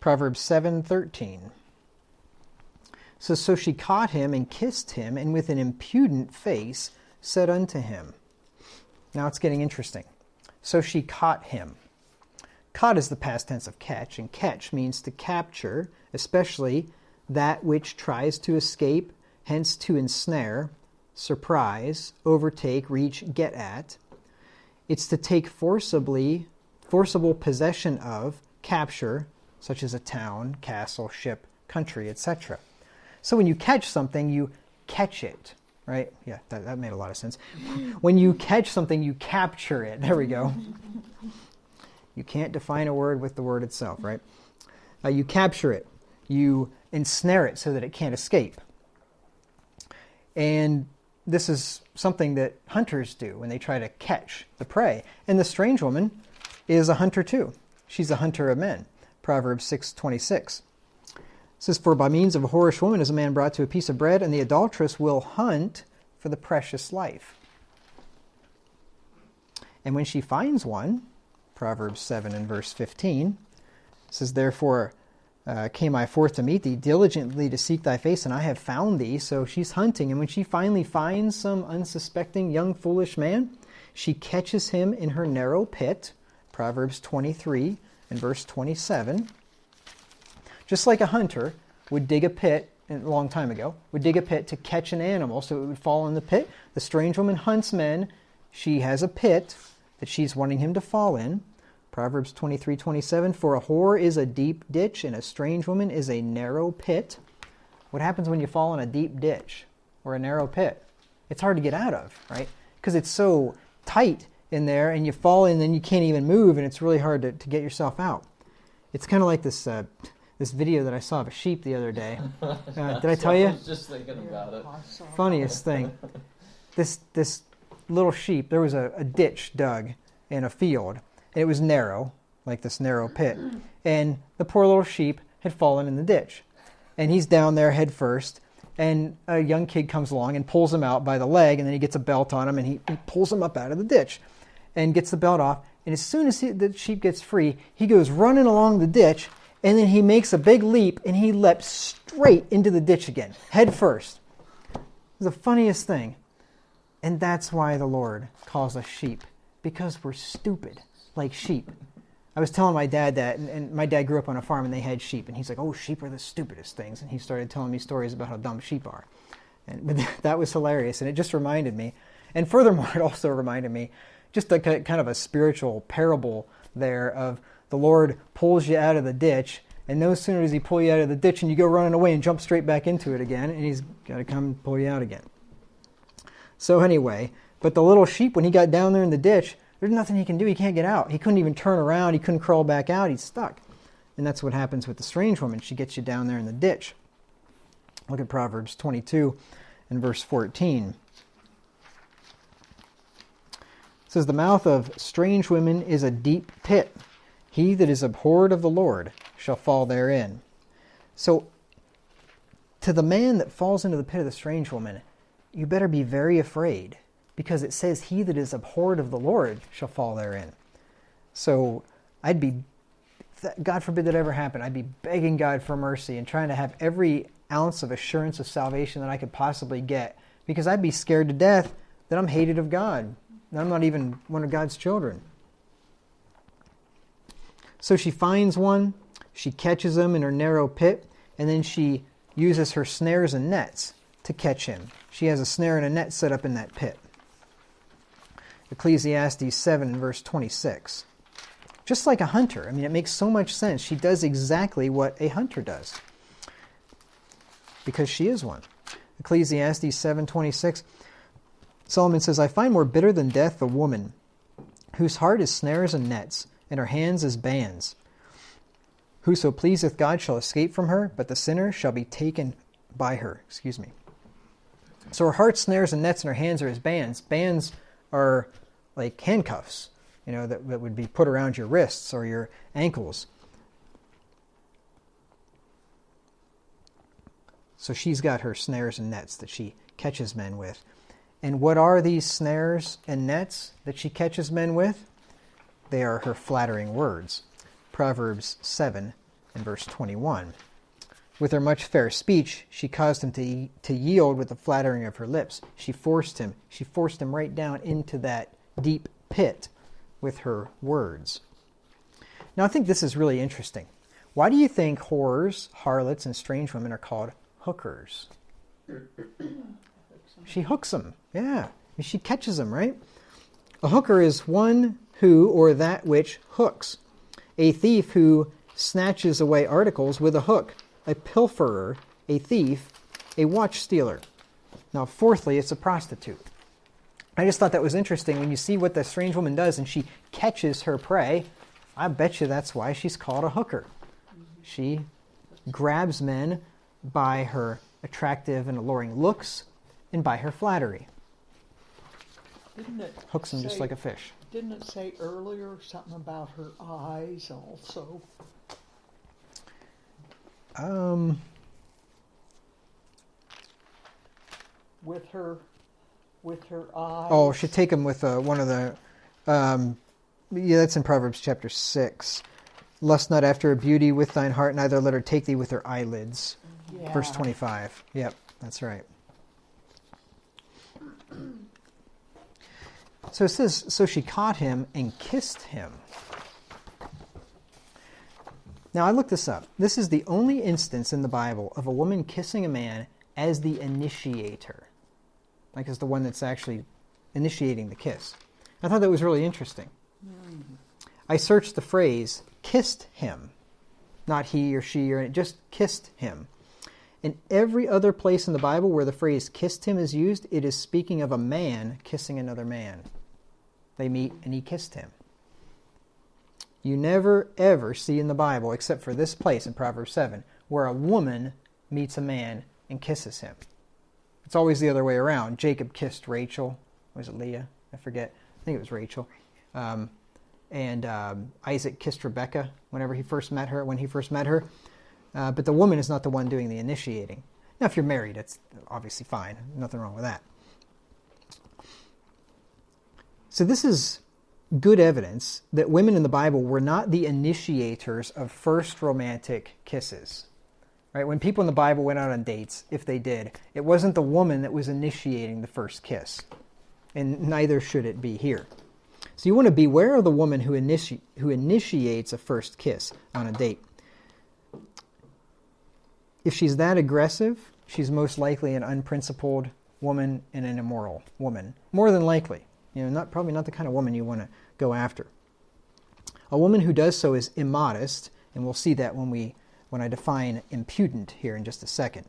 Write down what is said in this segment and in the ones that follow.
Proverbs 7:13 says, so she caught him and kissed him, and with an impudent face said unto him. Now it's getting interesting. So she caught him. Caught is the past tense of catch, and catch means to capture, especially that which tries to escape, hence to ensnare, surprise, overtake, reach, get at. It's to take forcible possession of, capture, such as a town, castle, ship, country, etc. So when you catch something, you catch it, right? Yeah, that made a lot of sense. When you catch something, you capture it. There we go. You can't define a word with the word itself, right? You capture it. You ensnare it so that it can't escape. And this is something that hunters do when they try to catch the prey. And the strange woman is a hunter too. She's a hunter of men. Proverbs 6:26. It says, for by means of a whorish woman is a man brought to a piece of bread, and the adulteress will hunt for the precious life. And when she finds one, Proverbs 7 and verse 15, says, therefore came I forth to meet thee, diligently to seek thy face, and I have found thee. So she's hunting, and when she finally finds some unsuspecting young foolish man, she catches him in her narrow pit, Proverbs 23 and verse 27. Just like a hunter would dig a pit, a long time ago, would dig a pit to catch an animal so it would fall in the pit, the strange woman hunts men. She has a pit that she's wanting him to fall in. Proverbs 23:27, for a whore is a deep ditch, and a strange woman is a narrow pit. What happens when you fall in a deep ditch or a narrow pit? It's hard to get out of, right? Because it's so tight in there, and you fall in, and then you can't even move, and it's really hard to get yourself out. It's kind of like this video that I saw of a sheep the other day. Did I tell you? I was just thinking about it. Funniest thing. This little sheep, there was a ditch dug in a field. And it was narrow, like this narrow pit. And the poor little sheep had fallen in the ditch. And he's down there head first. And a young kid comes along and pulls him out by the leg. And then he gets a belt on him, and he pulls him up out of the ditch and gets the belt off. And as soon as the sheep gets free, he goes running along the ditch. And then he makes a big leap, and he leaps straight into the ditch again, head first. It was the funniest thing. And that's why the Lord calls us sheep, because we're stupid, like sheep. I was telling my dad that, and my dad grew up on a farm, and they had sheep. And he's like, oh, sheep are the stupidest things. And he started telling me stories about how dumb sheep are. But that was hilarious, and it just reminded me. And furthermore, it also reminded me just a kind of a spiritual parable there of the Lord pulls you out of the ditch, and no sooner does he pull you out of the ditch and you go running away and jump straight back into it again, and he's got to come and pull you out again. So anyway, but the little sheep, when he got down there in the ditch, there's nothing he can do. He can't get out. He couldn't even turn around. He couldn't crawl back out. He's stuck. And that's what happens with the strange woman. She gets you down there in the ditch. Look at Proverbs 22 and verse 14. It says, the mouth of strange women is a deep pit. He that is abhorred of the Lord shall fall therein. So, to the man that falls into the pit of the strange woman, you better be very afraid, because it says, he that is abhorred of the Lord shall fall therein. So, God forbid that ever happen, I'd be begging God for mercy and trying to have every ounce of assurance of salvation that I could possibly get, because I'd be scared to death that I'm hated of God, that I'm not even one of God's children. So she finds one, she catches him in her narrow pit, and then she uses her snares and nets to catch him. She has a snare and a net set up in that pit. Ecclesiastes 7 verse 26. Just like a hunter. I mean, it makes so much sense. She does exactly what a hunter does, because she is one. Ecclesiastes 7:26. Solomon says, I find more bitter than death the woman whose heart is snares and nets, and her hands as bands. Whoso pleaseth God shall escape from her, but the sinner shall be taken by her. So her heart snares and nets, and her hands are as bands. Bands are like handcuffs, that would be put around your wrists or your ankles. So she's got her snares and nets that she catches men with. And what are these snares and nets that she catches men with? They are her flattering words. Proverbs 7 in verse 21. With her much fair speech, she caused him to yield with the flattering of her lips. She forced him right down into that deep pit with her words. Now, I think this is really interesting. Why do you think whores, harlots, and strange women are called hookers? She hooks them. Yeah. She catches them, right? A hooker is one who or that which hooks. A thief who snatches away articles with a hook. A pilferer, a thief, a watch stealer. Now, fourthly, it's a prostitute. I just thought that was interesting. When you see what the strange woman does and she catches her prey, I bet you that's why she's called a hooker. She grabs men by her attractive and alluring looks and by her flattery. Hooks them just like a fish. Didn't it say earlier something about her eyes also? With her eyes. Oh, should take them with one of the. That's in Proverbs chapter 6. Lust not after her beauty with thine heart, neither let her take thee with her eyelids. Yeah. Verse 25. Yep, that's right. So it says, so she caught him and kissed him. Now, I looked this up. This is the only instance in the Bible of a woman kissing a man as the initiator. Like as the one that's actually initiating the kiss. I thought that was really interesting. I searched the phrase, kissed him. Not he or she, or just kissed him. In every other place in the Bible where the phrase kissed him is used, it is speaking of a man kissing another man. They meet and he kissed him. You never ever see in the Bible, except for this place in Proverbs 7, where a woman meets a man and kisses him. It's always the other way around. Jacob kissed Rachel. Was it Leah? I forget. I think it was Rachel. And Isaac kissed Rebekah when he first met her. But the woman is not the one doing the initiating. Now, if you're married, it's obviously fine. Nothing wrong with that. So this is good evidence that women in the Bible were not the initiators of first romantic kisses. Right? When people in the Bible went out on dates, if they did, it wasn't the woman that was initiating the first kiss. And neither should it be here. So you want to beware of the woman who initiates a first kiss on a date. If she's that aggressive, she's most likely an unprincipled woman and an immoral woman. More than likely. Probably not the kind of woman you want to go after. A woman who does so is immodest, and we'll see that when I define impudent here in just a second.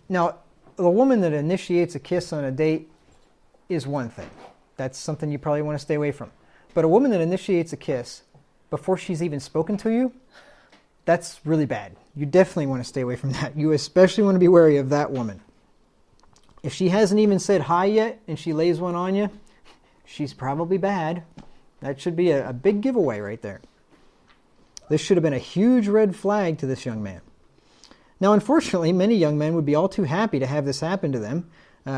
Now, the woman that initiates a kiss on a date is one thing. That's something you probably want to stay away from. But a woman that initiates a kiss before she's even spoken to you, that's really bad. You definitely want to stay away from that. You especially want to be wary of that woman. If she hasn't even said hi yet and she lays one on you, she's probably bad. That should be a big giveaway right there. This should have been a huge red flag to this young man. Now, unfortunately, many young men would be all too happy to have this happen to them,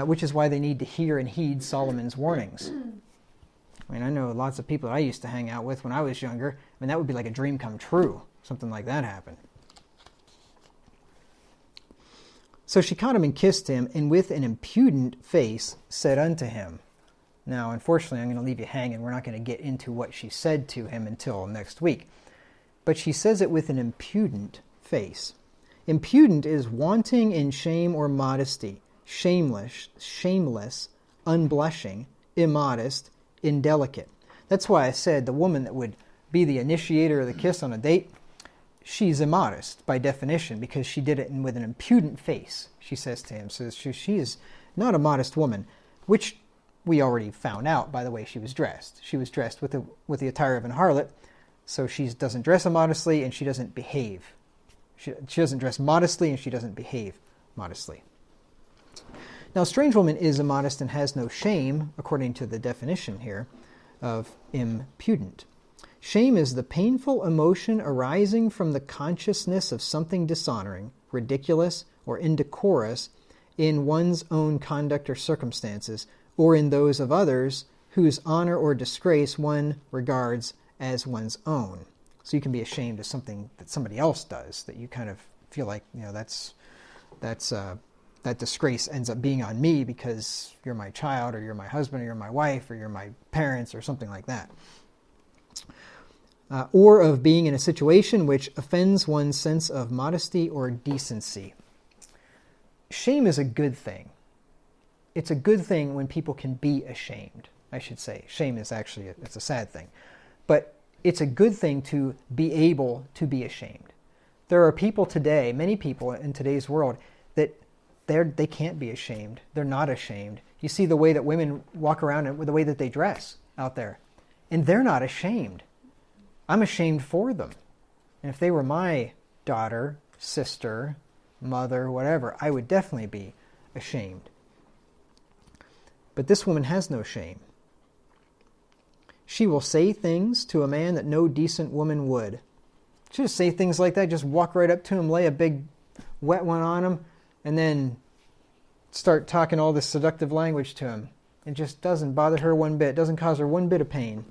which is why they need to hear and heed Solomon's warnings. I mean, I know lots of people that I used to hang out with when I was younger. I mean, that would be like a dream come true. Something like that happened. So she caught him and kissed him, and with an impudent face said unto him. Now, unfortunately, I'm going to leave you hanging. We're not going to get into what she said to him until next week. But she says it with an impudent face. Impudent is wanting in shame or modesty, shameless, unblushing, immodest, indelicate. That's why I said the woman that would be the initiator of the kiss on a date, she's immodest by definition because she did it with an impudent face, she says to him. So she is not a modest woman, which we already found out by the way she was dressed. She was dressed with the attire of an harlot, so she doesn't dress immodestly and she doesn't behave. She doesn't dress modestly and she doesn't behave modestly. Now, a strange woman is immodest and has no shame, according to the definition here of impudent. Shame is the painful emotion arising from the consciousness of something dishonoring, ridiculous, or indecorous in one's own conduct or circumstances, or in those of others whose honor or disgrace one regards as one's own. So you can be ashamed of something that somebody else does that you kind of feel like, that disgrace ends up being on me because you're my child, or you're my husband, or you're my wife, or you're my parents, or something like that. Or of being in a situation which offends one's sense of modesty or decency. Shame is a good thing. It's a good thing when people can be ashamed, I should say. Shame is actually, it's a sad thing. But it's a good thing to be able to be ashamed. There are people today, many people in today's world, that they can't be ashamed. They're not ashamed. You see the way that women walk around and the way that they dress out there. And they're not ashamed. I'm ashamed for them. And if they were my daughter, sister, mother, whatever, I would definitely be ashamed. But this woman has no shame. She will say things to a man that no decent woman would. She'll just say things like that, just walk right up to him, lay a big wet one on him, and then start talking all this seductive language to him. It just doesn't bother her one bit, doesn't cause her one bit of pain.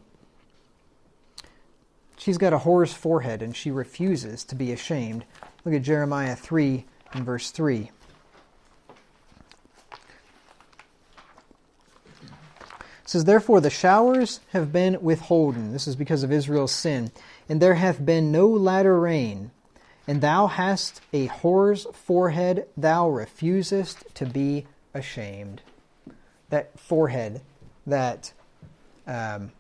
She's got a whore's forehead, and she refuses to be ashamed. Look at Jeremiah 3 and verse 3. It says, therefore the showers have been withholden. This is because of Israel's sin. And there hath been no latter rain. And thou hast a whore's forehead, thou refusest to be ashamed. That forehead, that like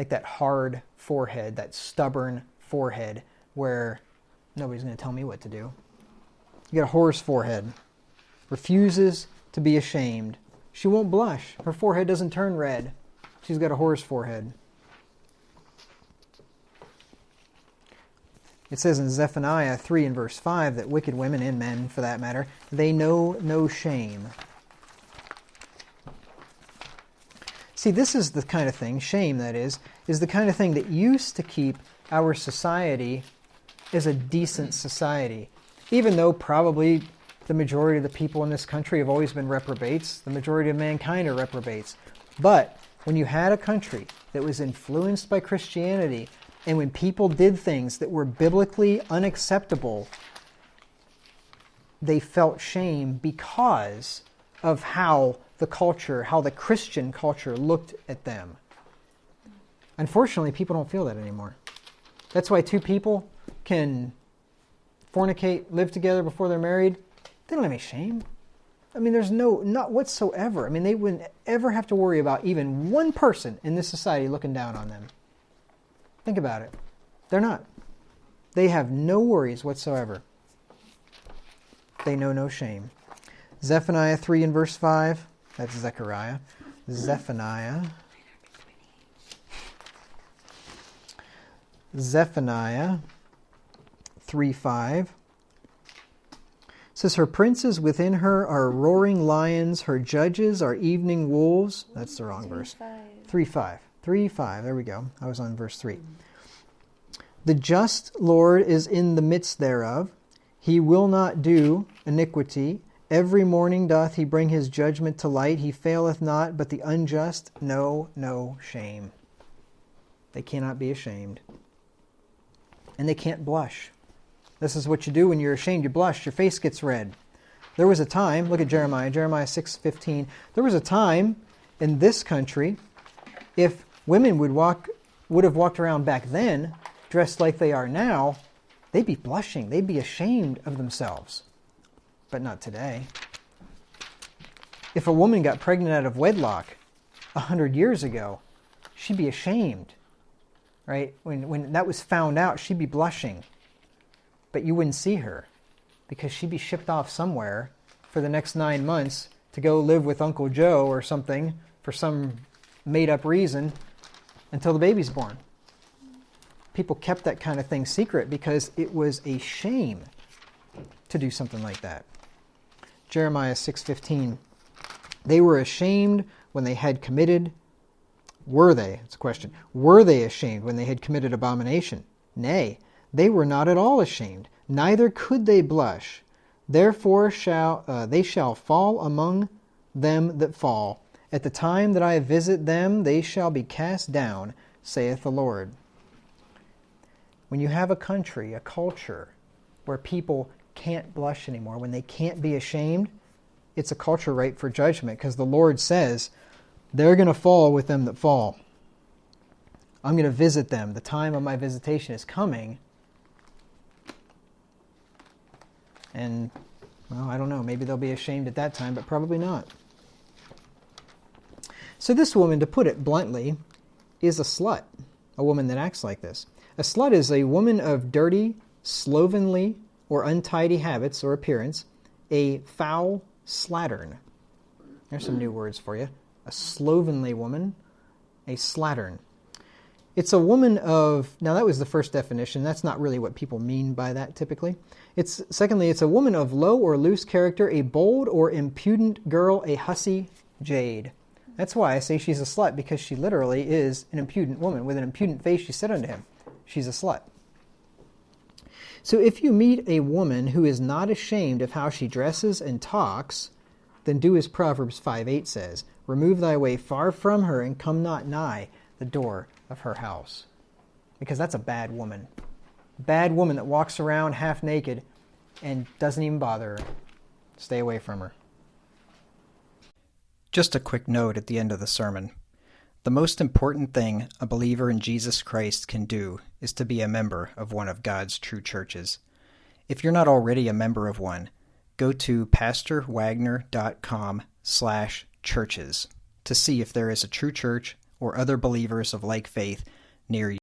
that hard forehead, that stubborn forehead, where nobody's going to tell me what to do. You got a whore's forehead. Refuses to be ashamed. She won't blush. Her forehead doesn't turn red. She's got a whore's forehead. It says in Zephaniah 3 and verse 5 that wicked women, and men for that matter, they know no shame. See, this is the kind of thing, shame that is the kind of thing that used to keep our society as a decent society. Even though probably the majority of the people in this country have always been reprobates, the majority of mankind are reprobates. But when you had a country that was influenced by Christianity, and when people did things that were biblically unacceptable, they felt shame because of how the culture, how the Christian culture looked at them. Unfortunately, people don't feel that anymore. That's why two people can fornicate, live together before they're married. They don't have any shame. I mean, there's not whatsoever. I mean, they wouldn't ever have to worry about even one person in this society looking down on them. Think about it. They're not. They have no worries whatsoever. They know no shame. Zephaniah 3 and verse 5. That's Zechariah. Zephaniah 3:5. Says, her princes within her are roaring lions, her judges are evening wolves. That's the wrong verse. 3:5. 3:5. There we go. I was on verse 3. The just Lord is in the midst thereof. He will not do iniquity. Every morning doth he bring his judgment to light. He faileth not, but the unjust know no shame. They cannot be ashamed. And they can't blush. This is what you do when you're ashamed. You blush. Your face gets red. There was a time, look at Jeremiah 6:15. There was a time in this country, if women would have walked around back then, dressed like they are now, they'd be blushing. They'd be ashamed of themselves. But not today. If a woman got pregnant out of wedlock 100 years ago, she'd be ashamed. Right? When that was found out, she'd be blushing. But you wouldn't see her because she'd be shipped off somewhere for the next 9 months to go live with Uncle Joe or something for some made-up reason until the baby's born. People kept that kind of thing secret because it was a shame to do something like that. Jeremiah 6:15. They were ashamed when they had committed. Were they? It's a question. Were they ashamed when they had committed abomination? Nay, they were not at all ashamed, neither could they blush. Therefore they shall fall among them that fall. At the time that I visit them, they shall be cast down, saith the Lord. When you have a country, a culture, where people can't blush anymore, when they can't be ashamed, it's a culture ripe for judgment, because the Lord says, they're going to fall with them that fall. I'm going to visit them. The time of my visitation is coming. And, well, I don't know. Maybe they'll be ashamed at that time, but probably not. So this woman, to put it bluntly, is a slut. A woman that acts like this. A slut is a woman of dirty, slovenly, or untidy habits or appearance. A foul slattern. There's some new words for you. A slovenly woman. A slattern. It's a woman of, now that was the first definition. That's not really what people mean by that typically. Secondly, it's a woman of low or loose character, a bold or impudent girl, a hussy jade. That's why I say she's a slut, because she literally is an impudent woman. With an impudent face she said unto him, she's a slut. So if you meet a woman who is not ashamed of how she dresses and talks, then do as Proverbs 5:8 says, remove thy way far from her and come not nigh the door of her house. Because that's a bad woman. Bad woman that walks around half naked and doesn't even bother her. Stay away from her. Just a quick note at the end of the sermon. The most important thing a believer in Jesus Christ can do is to be a member of one of God's true churches. If you're not already a member of one, go to pastorwagner.com/churches to see if there is a true church or other believers of like faith near you.